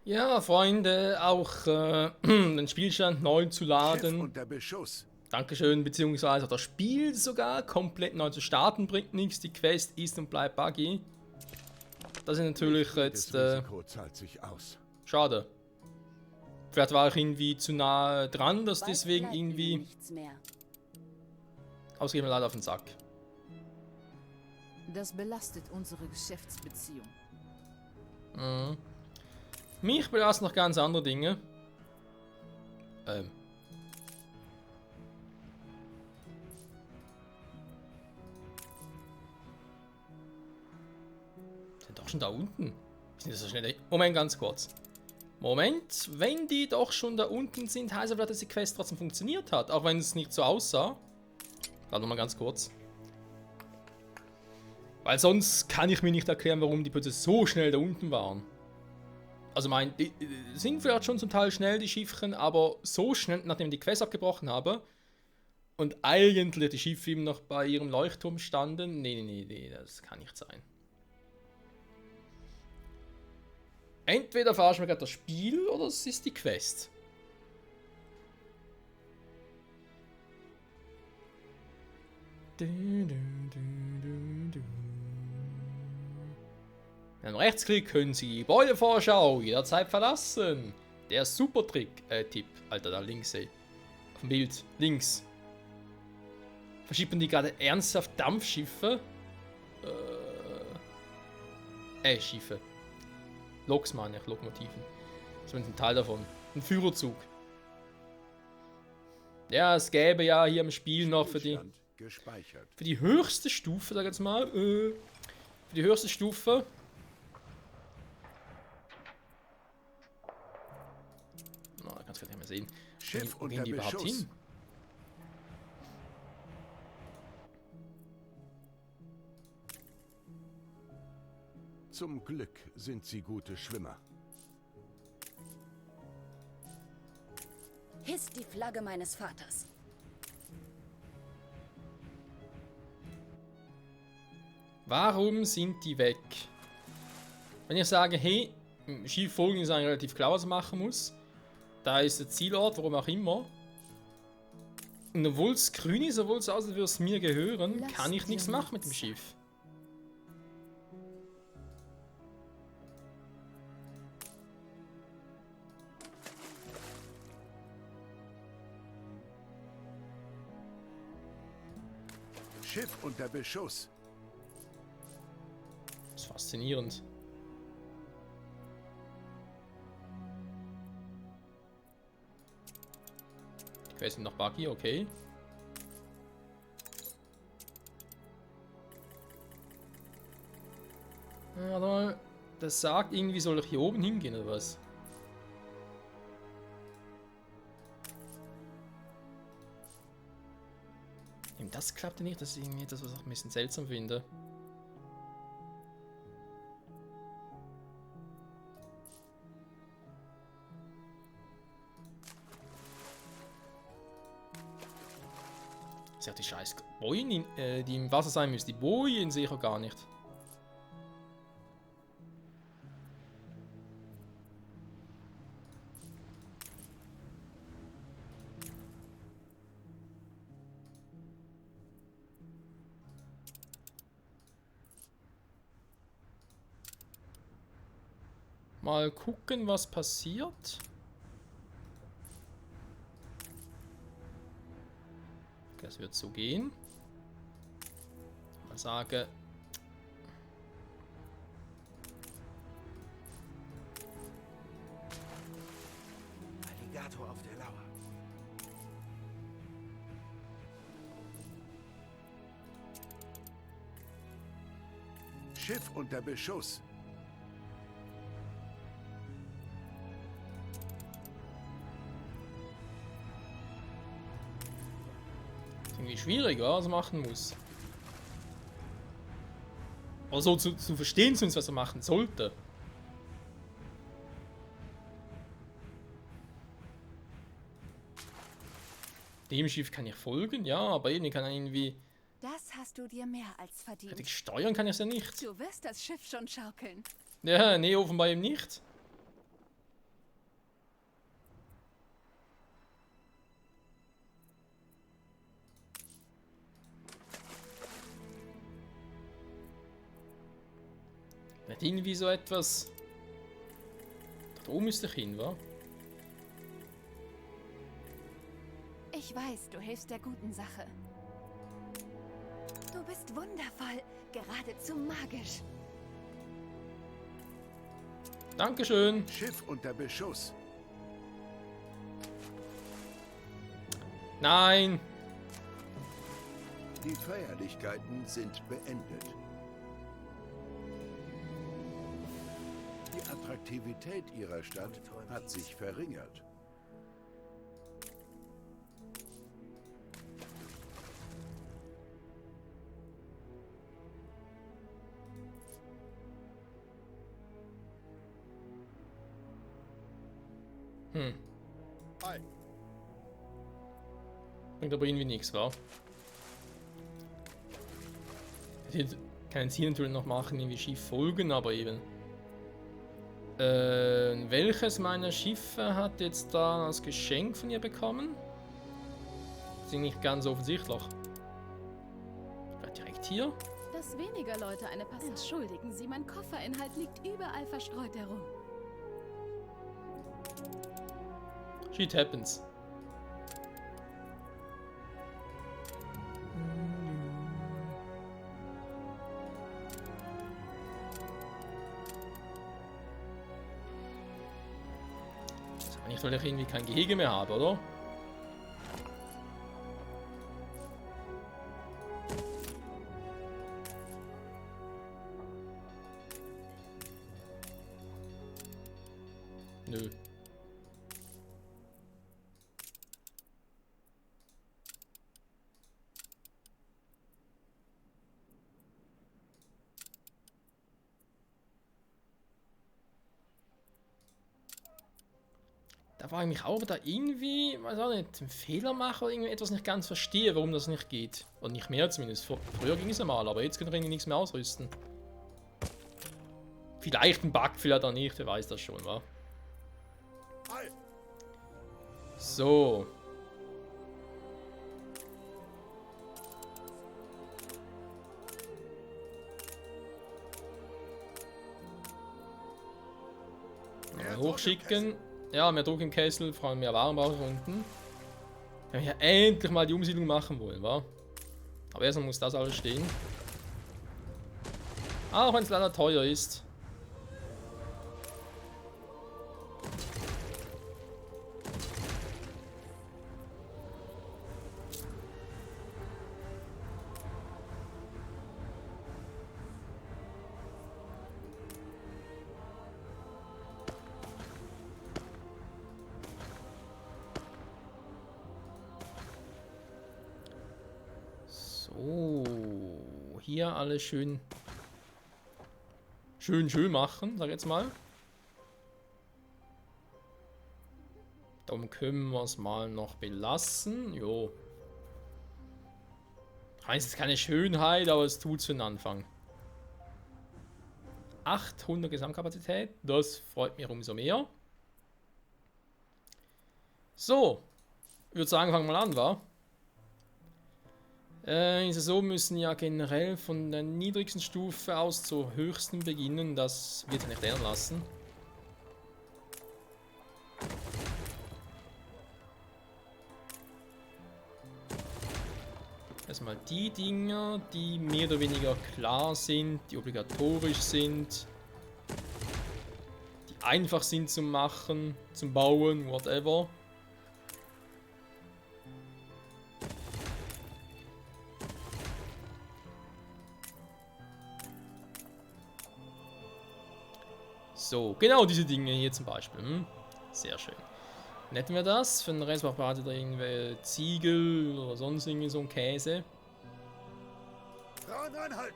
Ja, Freunde, auch den Spielstand neu zu Schiff laden. unter Beschuss. Dankeschön, beziehungsweise auch das Spiel sogar komplett neu zu starten bringt nichts. Die Quest ist und bleibt buggy. Das ist natürlich Nicht jedes jetzt Risiko zahlt sich aus. schade. Vielleicht war ich irgendwie zu nah dran, dass Bald deswegen bleibt ihnen irgendwie nichts mehr. ausgegeben leider auf den Sack. Das belastet unsere Geschäftsbeziehung. Mhm. Mich belasten noch ganz andere Dinge. Sind doch schon da unten. Sind die so schnell? Moment, ganz kurz. Moment, wenn die doch schon da unten sind, heißt aber, dass die Quest trotzdem funktioniert hat. Auch wenn es nicht so aussah. Warte nochmal ganz kurz. Weil sonst kann ich mir nicht erklären, warum die plötzlich so schnell da unten waren. Also die sind vielleicht schon zum Teil schnell, die Schiffchen, aber so schnell, nachdem ich die Quest abgebrochen habe und eigentlich die Schiffe eben noch bei ihrem Leuchtturm standen. Nee, das kann nicht sein. Entweder verarschen wir gerade das Spiel oder es ist die Quest. Mit einem Rechtsklick können Sie die Gebäudevorschau jederzeit verlassen. Der Super-Tipp. Alter, da links, ey. Auf dem Bild. Links. Verschiebt man die gerade ernsthaft Dampfschiffe? Schiffe. Loks meine ich, Lokomotiven. Zumindest ein Teil davon. Ein Führerzug. Ja, es gäbe ja hier im Spiel noch für die Gespeichert. höchste Stufe, sag ich jetzt mal. Für die höchste Stufe. Na, da kannst du nicht mehr sehen. Schiff Wo gehen unter die überhaupt Beschuss. hin? Zum Glück sind sie gute Schwimmer. Hisst die Flagge meines Vaters. Warum sind die weg? Wenn ich sage, hey, im Schifffolgen ist eigentlich relativ klar, was man machen muss. Da ist der Zielort, warum auch immer. Und obwohl es grün ist, obwohl es aussieht, als würde es mir gehören, Lass kann ich dir nichts machen mit nichts dem Schiff. Schiff unter Beschuss. Das ist faszinierend. Die Quests sind noch buggy, okay. Ja, warte mal. Das sagt irgendwie, soll ich hier oben hingehen oder was? Eben das klappt ja nicht, das ist irgendwie das, was ich ein bisschen seltsam finde. Das ist ja die scheiß Bojen, die im Wasser sein müssen. Die Bojen sehe ich auch gar nicht. Mal gucken, was passiert. Okay, es wird so gehen. Mal sage. Alligator auf der Lauer. Schiff unter Beschuss. Ist irgendwie schwieriger, was er machen muss. Aber so zu verstehen, zumindest, was er machen sollte. Dem Schiff kann ich folgen, ja, aber irgendwie kann er irgendwie. Das hast du dir mehr als verdient. Richtig steuern kann ich es ja nicht. Du wirst das Schiff schon schaukeln. Ja, nee, offenbar eben nicht. Nicht irgendwie so etwas. Da oben müsste ich hin, wa? Ich weiß, du hilfst der guten Sache. Du bist wundervoll, geradezu magisch. Dankeschön. Schiff unter Beschuss. Nein. Die Feierlichkeiten sind beendet. Die Attraktivität ihrer Stadt hat sich verringert. Bringt aber irgendwie nichts, wa? Ich kann jetzt hier natürlich noch machen, irgendwie Schiff folgen, aber eben. Welches meiner Schiffe hat jetzt da als Geschenk von ihr bekommen? Das ist nicht ganz offensichtlich. Vielleicht direkt hier? Dass weniger Leute eine Pass. Entschuldigen Sie, mein Kofferinhalt liegt überall verstreut herum. Shit happens. Eigentlich soll ich irgendwie kein Gehege mehr haben, oder? Nö. Da war ich mich auch da irgendwie, weiß auch nicht, einen Fehler machen oder irgendwie etwas nicht ganz verstehe, warum das nicht geht. Und nicht mehr zumindest. Früher ging es einmal, aber jetzt können wir irgendwie nichts mehr ausrüsten. Vielleicht ein Bug, vielleicht auch nicht, wer weiß das schon, wa? So. Mal hochschicken. Ja, mehr Druck im Kessel, vor allem mehr Waren brauche ich unten. Wenn wir hier endlich mal die Umsiedlung machen wollen, wa? Aber erstmal muss das alles stehen. Auch wenn es leider teuer ist. So, hier alles schön machen, sag ich jetzt mal. Darum können wir es mal noch belassen. Jo. Heißt es keine Schönheit, aber es tut es für den Anfang. 800 Gesamtkapazität, das freut mich umso mehr. So, ich würde sagen, fangen wir mal an, wa? So müssen ja generell von der niedrigsten Stufe aus zur höchsten beginnen. Das wird ja nicht ändern lassen. Erstmal die Dinger, die mehr oder weniger klar sind, die obligatorisch sind, die einfach sind zum Machen, zum Bauen, whatever. So, genau diese Dinge hier zum Beispiel. Sehr schön. Dann hätten wir das. Für den Rest braucht ihr da irgendwelche Ziegel oder sonst irgendwie so ein Käse. Frauen anhalten!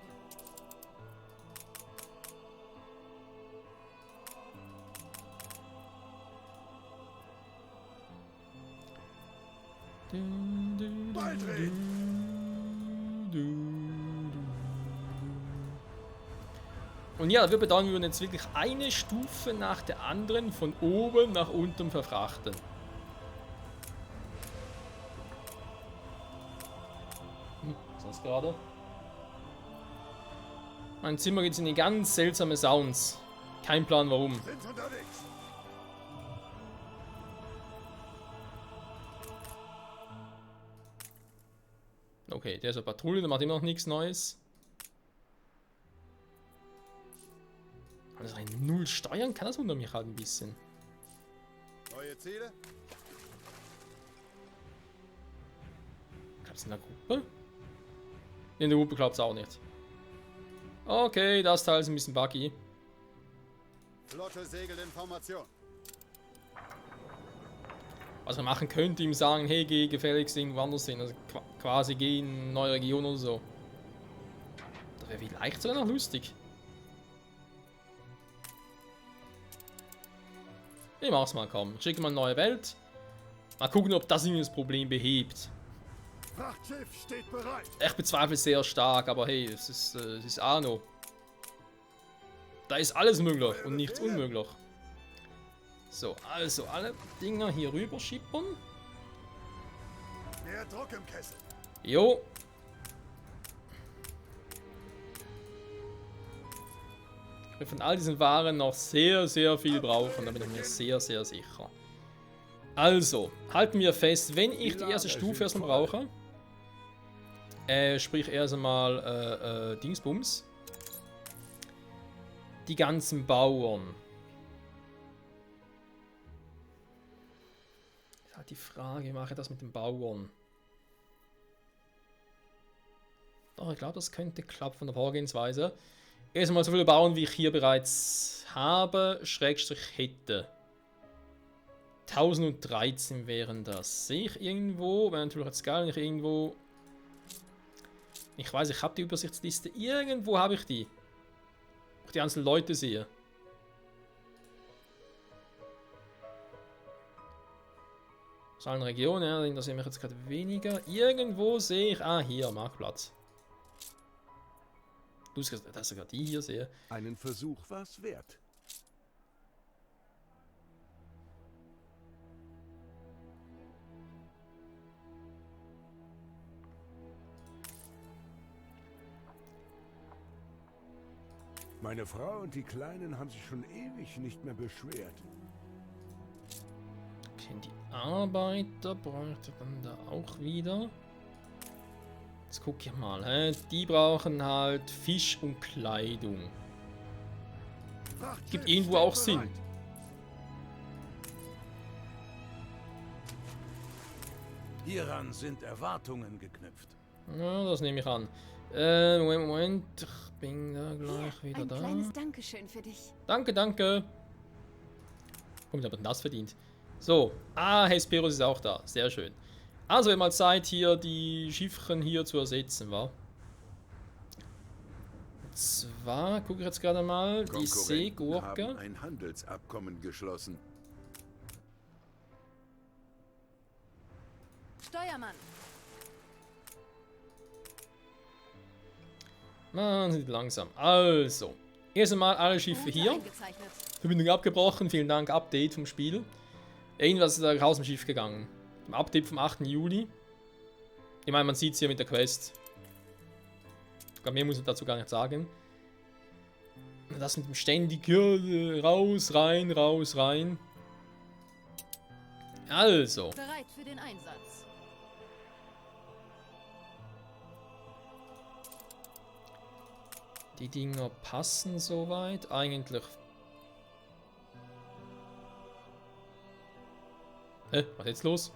Und ja, das würde bedeuten, wir würden jetzt wirklich eine Stufe nach der anderen von oben nach unten verfrachten. Was ist das gerade? Mein Zimmer geht in die ganz seltsame Sounds. Kein Plan warum. Sind unterwegs. Okay, der ist eine Patrouille, der macht immer noch nichts Neues. Aber das rein null steuern kann, das wundert mich halt ein bisschen. Neue Ziele? Klappt es in der Gruppe? In der Gruppe klappt es auch nicht. Okay, das Teil ist ein bisschen buggy. Flotte segelt in Formation. Was man machen könnte, ihm sagen, hey, geh gefälligst irgendwo anders hin. Also quasi geh in eine neue Region oder so. Das wäre vielleicht sogar noch lustig. Ich mach's mal, komm. Ich schicke mal eine neue Welt. Mal gucken, ob das irgendwie das Problem behebt. Frachtschiff steht bereit. Ich bezweifle es sehr stark, aber hey, es ist Arno. Da ist alles möglich und nichts unmöglich. So, also alle Dinger hier rüber schippern. Mehr Druck im Kessel. Jo. Ich werde von all diesen Waren noch sehr, sehr viel brauchen, da bin ich mir sehr, sehr sicher. Also, halten wir fest, wenn ich die erste Stufe erstmal brauche, sprich erst einmal Dingsbums, die ganzen Bauern. Ist halt die Frage, wie mache ich das mit den Bauern? Doch, ich glaube, das könnte klappen von der Vorgehensweise. Erstmal so viele Bauern, wie ich hier bereits habe, Schrägstrich hätte. 1013 wären das. Sehe ich irgendwo? Wäre natürlich jetzt geil, wenn ich irgendwo... Ich weiß, ich habe die Übersichtsliste. Irgendwo habe ich die. Wo ich die einzelnen Leute sehe. Aus allen Regionen, ja, da sehen wir jetzt gerade weniger. Irgendwo sehe ich... Ah, hier, Marktplatz. Dass ich sogar die hier sehe. Einen Versuch war es wert. Meine Frau und die Kleinen haben sich schon ewig nicht mehr beschwert. Okay, die Arbeiter bräuchte dann da auch wieder. Jetzt guck ich mal, hä? Die brauchen halt Fisch und Kleidung. Gibt irgendwo auch Sinn. Hieran sind Erwartungen geknüpft. Ja, das nehme ich an. Moment. Ich bin da gleich wieder Ein da. kleines Dankeschön für dich. Danke, danke. Komm, ich habe das verdient. So. Ah, Hesperus ist auch da. Sehr schön. Also, wir haben mal Zeit, hier die Schiffchen hier zu ersetzen, wa? Und zwar, gucke ich jetzt gerade mal, die Seegurke. Haben ein Handelsabkommen geschlossen. Steuermann. Man sind langsam. Also, erst einmal alle Schiffe hier. Eingezeichnet. Verbindung abgebrochen. Vielen Dank, Update vom Spiel. Irgendwas ist da raus dem Schiff gegangen. Im Update vom 8. Juli. Ich meine, man sieht es hier mit der Quest. Mehr muss ich dazu gar nicht sagen. Das mit dem ständig raus, rein, raus, rein. Also. Bereit für den Einsatz. Die Dinger passen soweit. Eigentlich. Was ist jetzt los?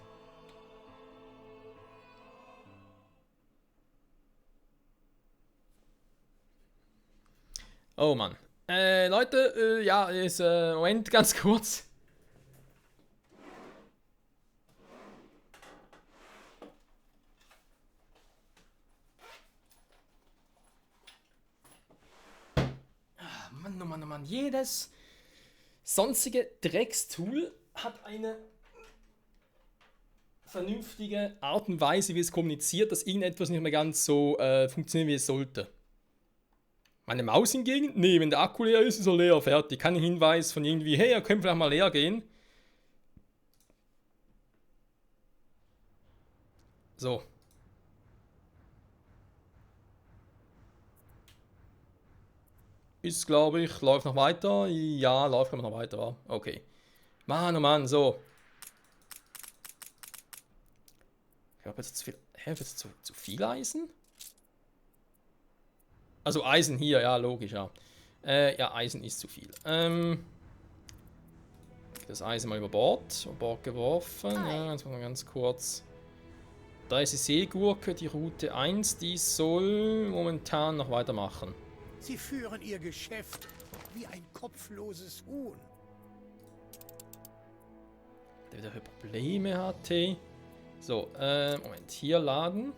Oh Mann. Leute, ja, ist Moment, ganz kurz. Mann, oh Mann, oh Mann. Jedes sonstige Dreckstool hat eine vernünftige Art und Weise, wie es kommuniziert, dass irgendetwas nicht mehr ganz so funktioniert, wie es sollte. Meine Maus hingegen? Nee, wenn der Akku leer ist, ist er leer, fertig. Kein Hinweis von irgendwie, hey, er könnte vielleicht mal leer gehen. So. ist, glaube ich, läuft noch weiter. Ja, läuft noch weiter. Okay. Mann, oh Mann, so. Ich habe jetzt zu viel. Hä, jetzt zu viel Eisen? Also Eisen hier, ja, logisch, ja. Ja, Eisen ist zu viel. Das Eisen mal über Bord geworfen. Ja, jetzt mal ganz kurz. Da ist die Seegurke, die Route 1, die soll momentan noch weitermachen. Sie führen ihr Geschäft wie ein kopfloses Huhn. Der wieder Probleme hatte. So, Moment, hier laden.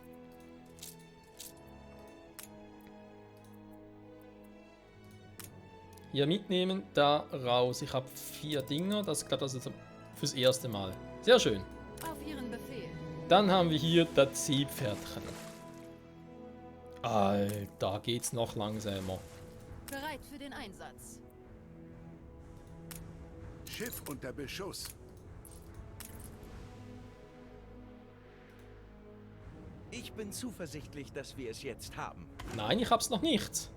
Hier mitnehmen, da raus. Ich habe 4 Dinger, das klappt also fürs erste Mal. Sehr schön. Auf Ihren Befehl. Dann haben wir hier das Ziehpferdchen. Alter, geht's noch langsamer. Bereit für den Einsatz. Schiff unter Beschuss. Ich bin zuversichtlich, dass wir es jetzt haben. Nein, ich hab's noch nicht.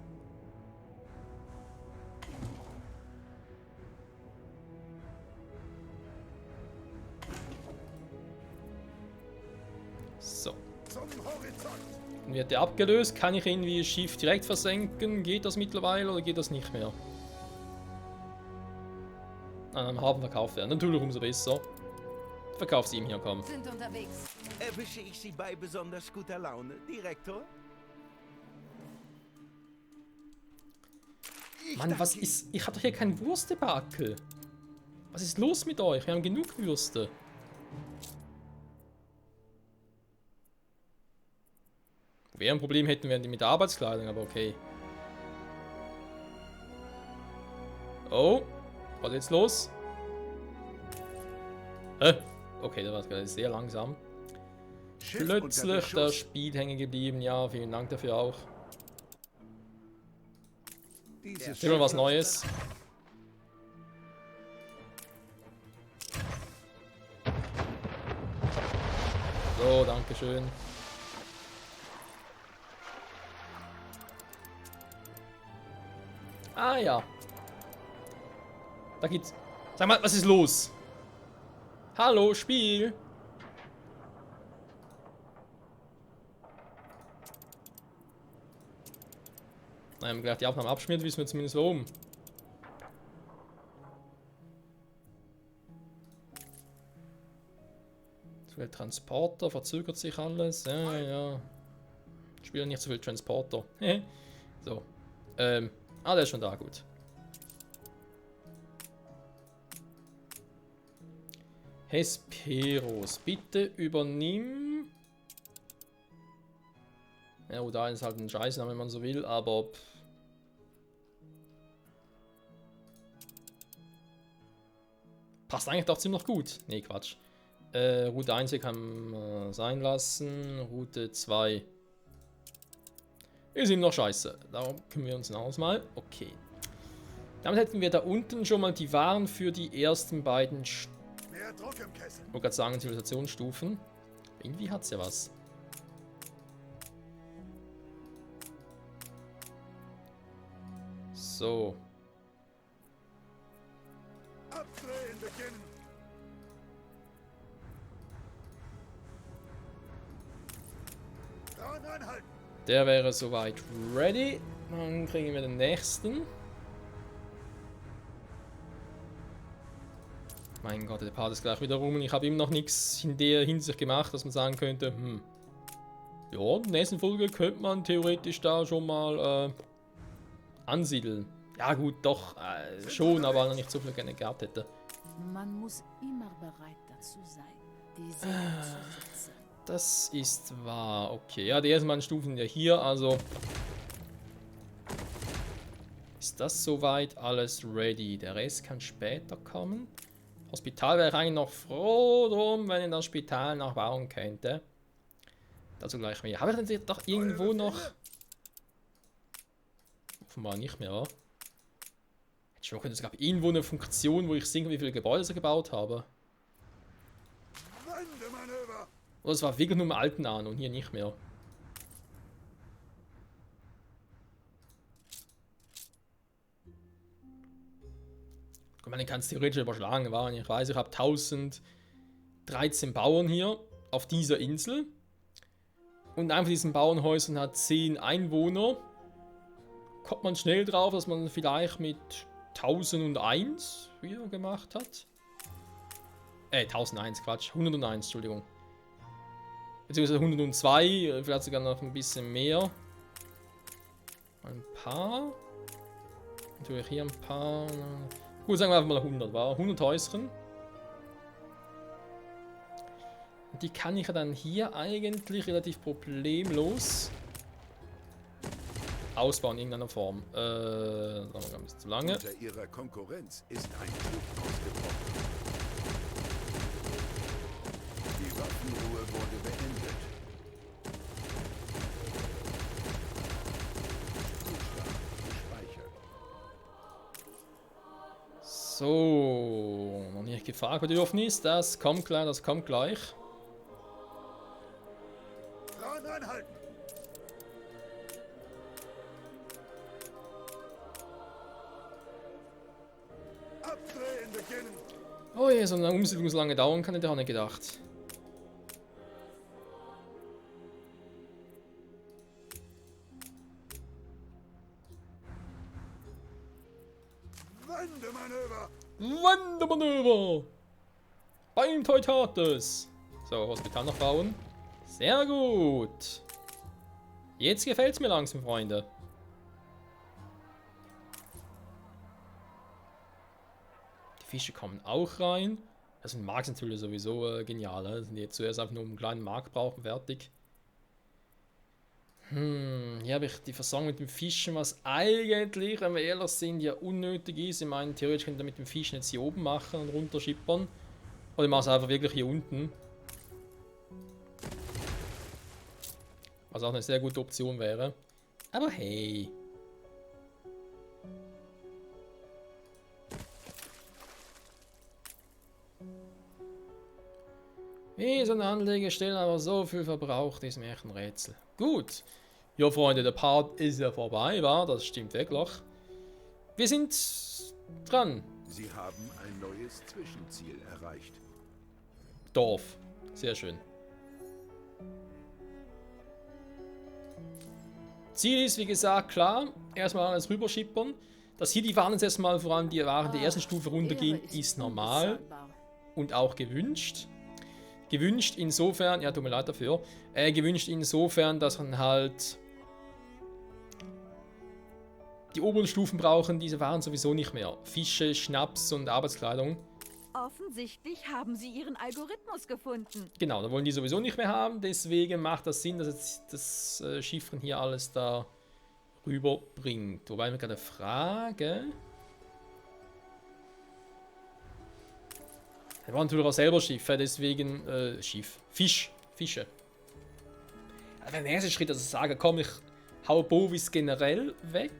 So. Zum Horizont. Dann wird der abgelöst. Kann ich irgendwie das Schiff direkt versenken? Geht das mittlerweile oder geht das nicht mehr? Am Hafen verkauft werden. Natürlich umso besser. Verkauf sie ihm hier, komm. Sind unterwegs. Erwische ich Sie bei besonders guter Laune, Direktor? Mann, was ist... Ich hatte doch hier kein Wurstdebakel. Was ist los mit euch? Wir haben genug Würste. Wo wir ein Problem hätten, wären die mit der Arbeitskleidung, aber okay. Oh. Was ist jetzt los? Okay, das war gerade sehr langsam. Schiff unter Plötzlich Beschuss. das Spiel hängen geblieben. Ja, vielen Dank dafür auch. Dieses Immer was Schiff- Neues. So, dankeschön. Ah ja. Da geht's. Sag mal, was ist los? Hallo, Spiel. Na, wir haben gleich die Aufnahme abschmiert, wissen wir zumindest warum. Zu viel Transporter, verzögert sich alles. Ja, ja. Ich spiele nicht so viel Transporter. So. Der ist schon da, gut. Hesperos, bitte übernimm. Ja, da ist halt ein Scheißname, wenn man so will, aber. Passt eigentlich doch ziemlich gut. Nee, Quatsch. Route 1 kann man sein lassen. Route 2 ist ihm noch scheiße. Darum können wir uns mal. Okay. Damit hätten wir da unten schon mal die Waren für die ersten beiden Mehr Druck im Kessel. ich wollte gerade sagen, Zivilisationsstufen. Irgendwie hat's ja was. So. Abdrehen beginnen. Dran anhalten. Der wäre soweit ready. Dann kriegen wir den nächsten. Mein Gott, der Part ist gleich wieder rum und ich habe ihm noch nichts in der Hinsicht gemacht, dass man sagen könnte, ja, in der nächsten Folge könnte man theoretisch da schon mal ansiedeln. Ja gut, doch, schon, aber noch nicht so viel gerne gehabt hätte. Man muss immer bereit dazu sein, die Seele zu setzen. Das ist wahr, okay. Ja, die ersten beiden Stufen ja hier, also ist das soweit alles ready. Der Rest kann später kommen. Hospital wäre ich eigentlich noch froh drum, wenn ich das Spital noch bauen könnte. Dazu gleich mehr. Habe ich denn doch irgendwo noch... Offenbar nicht mehr, oder? Hätte schon können, es gab irgendwo eine Funktion, wo ich sehe, wie viele Gebäude sie gebaut habe. Wendemanöver. Oder es war wirklich nur im alten an und hier nicht mehr. Man kann es theoretisch überschlagen. Ich weiß, ich habe 1013 Bauern hier auf dieser Insel. Und einfach diesen Bauernhäusern hat 10 Einwohner. Kommt man schnell drauf, dass man vielleicht mit 1001 wieder gemacht hat. 1001, Quatsch. 101, Entschuldigung. Beziehungsweise 102, vielleicht sogar noch ein bisschen mehr. Ein paar. Natürlich hier ein paar. Gut, sagen wir einfach mal 100, war 100 Häuschen. Und die kann ich dann hier eigentlich relativ problemlos ausbauen in irgendeiner Form. Das war ein bisschen zu lange. Unter ihrer Konkurrenz ist ein Krieg ausgebrochen. Die Waffenruhe wurde beendet. Zustand gespeichert. So, noch nicht gefragt, Bedürfnis. Das kommt gleich, das kommt gleich. Frauen anhalten! Abdrehen beginnen! Oh je, so eine Umsiedlung so lange dauern kann, hätte ich auch nicht gedacht. Wandemanöver! Wandermanöver! Beim Teutates! So, Hospital noch bauen. Sehr gut! Jetzt gefällt es mir langsam, Freunde. Die Fische kommen auch rein. Das sind Marks natürlich sowieso genial. Ne? Sind die jetzt zuerst einfach nur einen kleinen Markt brauchen, fertig. Hier habe ich die Versorgung mit dem Fischen, was eigentlich, wenn wir ehrlich sind, ja unnötig ist. Ich meine, theoretisch könnte ihr mit dem Fischen jetzt hier oben machen und runterschippern. Oder ich mache es einfach wirklich hier unten. Was auch eine sehr gute Option wäre. Aber hey. Wie so eine Anlegestelle aber so viel verbraucht, ist mir echt ein Rätsel. Gut. Ja, Freunde, der Part ist ja vorbei, war? Das stimmt wirklich. Wir sind dran. Sie haben ein neues Zwischenziel erreicht. Dorf. Sehr schön. Ziel ist, wie gesagt, klar. Erstmal alles rüberschippern. Dass hier die Waren jetzt erstmal, vor allem die Waren der ersten Stufe runtergehen, ist normal. Und auch gewünscht. Gewünscht insofern, ja, tut mir leid dafür. Gewünscht insofern, dass man halt die oberen Stufen brauchen diese Waren sowieso nicht mehr. Fische, Schnaps und Arbeitskleidung. Offensichtlich haben sie ihren Algorithmus gefunden. Genau, da wollen die sowieso nicht mehr haben. Deswegen macht das Sinn, dass jetzt das Schiff hier alles da rüberbringt. Wobei ich mir gerade frage. Wir waren natürlich auch selber Schiffe, deswegen Fische. Also der nächste Schritt, dass ich sage, komm, ich hau Bovis generell weg.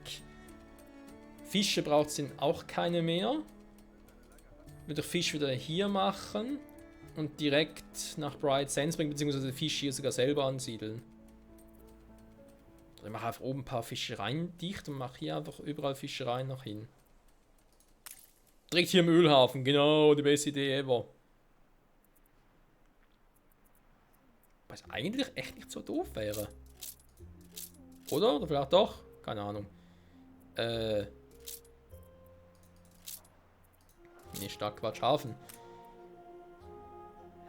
Fische braucht es auch keine mehr. Würde ich Fisch wieder hier machen und direkt nach Bright Sands bringen, beziehungsweise Fisch hier sogar selber ansiedeln. Ich mache einfach oben ein paar Fischereien dicht und mache hier einfach überall Fischereien noch hin. Direkt hier im Ölhafen, genau, die beste Idee ever. Was eigentlich echt nicht so doof wäre. Oder vielleicht doch? Keine Ahnung. Nee, Stadt, Quatsch, Hafen.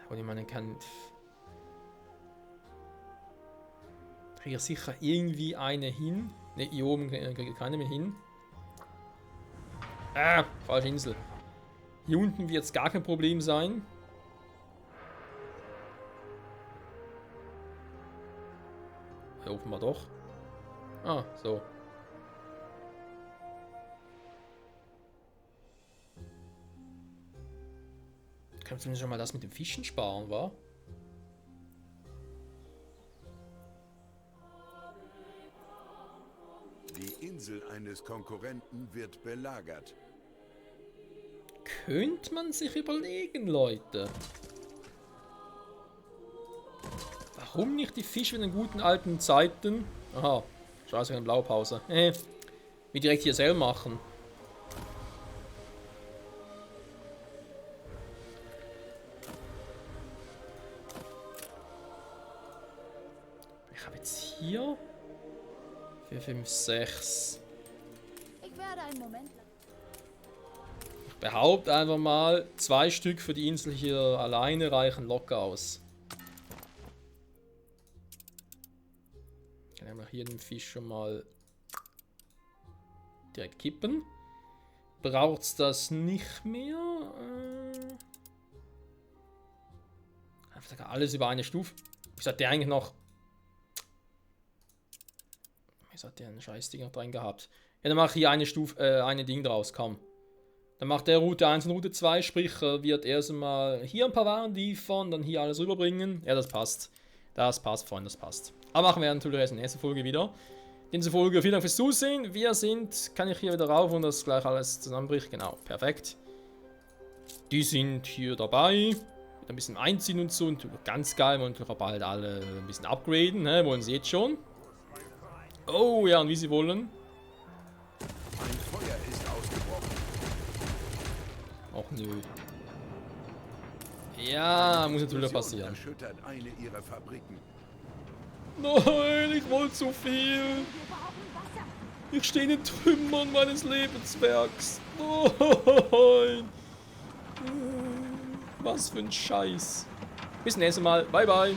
Und ich meine, kann. Kriege ich sicher irgendwie eine hin. Ne, hier oben kriege ich keine mehr hin. Ah, falsche Insel. Hier unten wird es gar kein Problem sein. Hier offenbar doch. Ah, so. Kannst du mir schon mal das mit dem Fischen sparen, wa? Die Insel eines Konkurrenten wird belagert. Könnte man sich überlegen, Leute. Warum nicht die Fische in den guten alten Zeiten? Aha, scheiße, eine Blaupause. Wir direkt hier selber machen. Ich habe jetzt hier 4, 5, 6. Ich werde einen Moment lang. Ich behaupte einfach mal, 2 Stück für die Insel hier alleine reichen locker aus. Dann haben wir hier den Fisch schon mal direkt kippen. Braucht es das nicht mehr? Einfach alles über eine Stufe. Ich hatte eigentlich noch. Wieso hat der einen Scheißding noch drin gehabt? Ja, dann mache ich hier eine Stufe, eine Ding draus, komm. Dann macht der Route 1 und Route 2, sprich, wird erst mal hier ein paar Waren liefern, dann hier alles rüberbringen. Ja, das passt. Das passt, Freunde, das passt. Aber machen wir natürlich erst in der nächsten Folge wieder. In dieser Folge vielen Dank fürs Zusehen. Wir sind, kann ich hier wieder rauf und das gleich alles zusammenbricht. Genau, perfekt. Die sind hier dabei. Ein bisschen einziehen und so. Und ganz geil, wir wollen natürlich auch bald alle ein bisschen upgraden. Ne? Wollen sie jetzt schon. Oh ja, und wie sie wollen. Ein Feuer ist ausgebrochen. Och nö. Ja, muss natürlich passieren. Erschüttert eine ihrer Fabriken. Nein, ich wollte so viel. Ich stehe in den Trümmern meines Lebenswerks. Nein. Was für ein Scheiß. Bis nächstes Mal. Bye, bye.